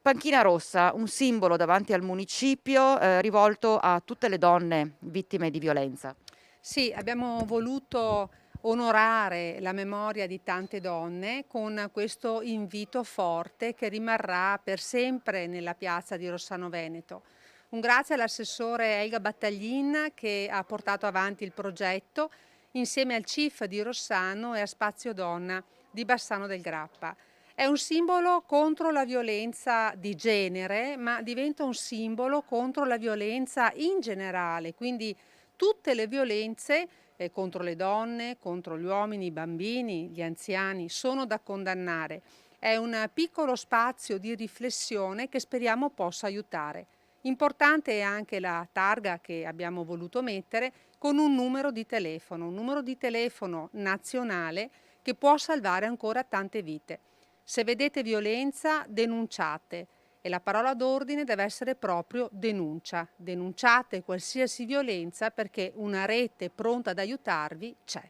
Panchina rossa, un simbolo davanti al municipio, rivolto a tutte le donne vittime di violenza. Sì, abbiamo voluto onorare la memoria di tante donne con questo invito forte che rimarrà per sempre nella piazza di Rossano Veneto. Un grazie all'assessore Elga Battaglin che ha portato avanti il progetto insieme al CIF di Rossano e a Spazio Donna di Bassano del Grappa. È un simbolo contro la violenza di genere, ma diventa un simbolo contro la violenza in generale, quindi tutte le violenze contro le donne, contro gli uomini, i bambini, gli anziani sono da condannare. È un piccolo spazio di riflessione che speriamo possa aiutare. Importante è anche la targa che abbiamo voluto mettere con un numero di telefono nazionale che può salvare ancora tante vite. Se vedete violenza, denunciate. E la parola d'ordine deve essere proprio denuncia. Denunciate qualsiasi violenza perché una rete pronta ad aiutarvi c'è.